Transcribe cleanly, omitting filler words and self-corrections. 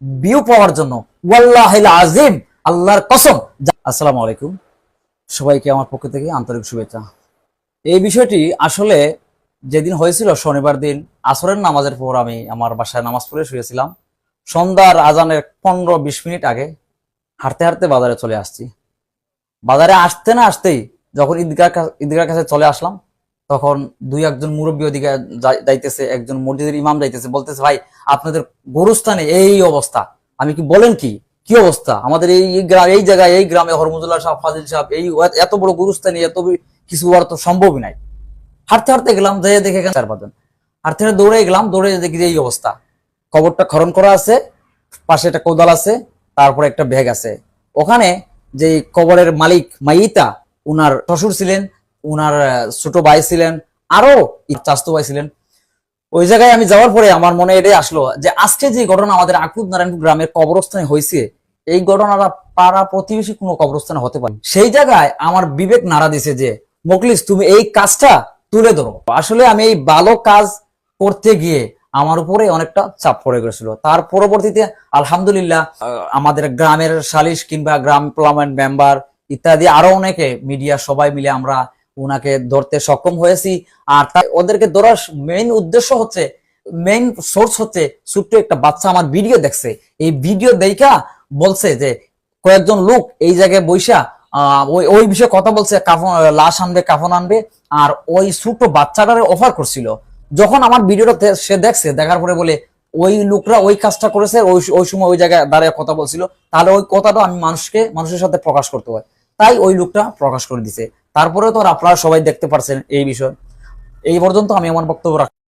View পাওয়ার জন্য। ওয়াল্লাহিল আজিম, আল্লাহর কসম। আসসালামু আলাইকুম, সবাইকে আমার পক্ষ থেকে আন্তরিক শুভেচ্ছা। এই বিষয়টি আসলে যেদিন হয়েছিল শনিবার দিন আসরের নামাজের পর আমি আমার বাসায় নামাজ পড়ে শুয়েছিলাম। সন্ধ্যার আজানের 15-20 মিনিট আগে হাঁটতে হাঁটতে বাজারে চলে আসছি। বাজারে আসতে না আসতেই যখন ঈদগার কাছে চলে আসলাম, তখন দুই একজন মুরব্বী ওদিকে যাইতেছে, একজন মসজিদের ইমাম যাইতেছে, বলতেছে, ভাই আপনাদের গোরস্থানে এই অবস্থা। আমি কি বলেন, কি কি অবস্থা আমাদের এই গ্রাম, এই জায়গায়, এই গ্রামে হরমুদুল্লাহ সাহেব, ফাজিল সাহেব, এই এত বড় গোরস্থানে এত কিছু হওয়ার তো সম্ভবই নাই। হাঁটতে হাঁটতে গেলাম, যাই দেখে 4-5 জন হাঁটতে হাঁটতে দৌড়ে গেলাম, দৌড়ে দেখি যে এই অবস্থা। কবরটা খনন করা আছে, পাশে একটা কোদাল আছে, তারপরে একটা ব্যাগ আছে। ওখানে যে কবরের মালিক মাইতা, উনার শ্বশুর ছিলেন, উনার ছোট ভাই ছিলেন, আরো চাচাতো ভাই ছিলেন। ওই জায়গায় আমি যাওয়ার পরে আমার মনে এটাই আসলো যে আজকে যে ঘটনা আমাদের আকুত নারায়ণপুর গ্রামের কবরস্থানে হয়েছে, এই ঘটনাটা পাড়া প্রতিবেশী কোনো কবরস্থানে হতে পারে। সেই জায়গায় আমার বিবেক নাড়া দিছে যে মোকলিস, তুমি এই কাজটা তুলে ধরো। আসলে আমি এই ভালো কাজ করতে গিয়ে আমার উপরে অনেকটা চাপ পড়ে গেছিল। তার পরবর্তীতে আলহামদুলিল্লাহ আমাদের গ্রামের সালিশ কিংবা গ্রাম পার্লামেন্ট মেম্বার ইত্যাদি আরো অনেকে মিডিয়া সবাই মিলে আমরা উনাকে ধরতে সক্ষম হয়েছি। আর ওদেরকে ধরার মেইন উদ্দেশ্য হচ্ছে, মেইন সোর্স হচ্ছে, ছোট্ট একটা বাচ্চা আমার ভিডিও দেখছে। এই ভিডিও দেখা বলছে যে কয়েকজন লোক এই জায়গায় বৈশা ওই বিষয়ে কথা বলছে, কাফন লাশ আনবে, কাফন আনবে, আর ওই ছোট বাচ্চাটারে অফার করছিল। যখন আমার ভিডিওটা সে দেখছে, দেখার পরে বলে ওই লোকরা ওই কাজটা করেছে, ওই সময় ওই জায়গায় দাঁড়িয়ে কথা বলছিল, তাহলে ওই কথাটা আমি মানুষের সাথে প্রকাশ করতে হয়, তাই ওই লোকটা প্রকাশ করে দিছে। তারপরে তো আপনারা সবাই দেখতে পারছেন এই বিষয়। এই পর্যন্ত আমি আমার বক্তব্য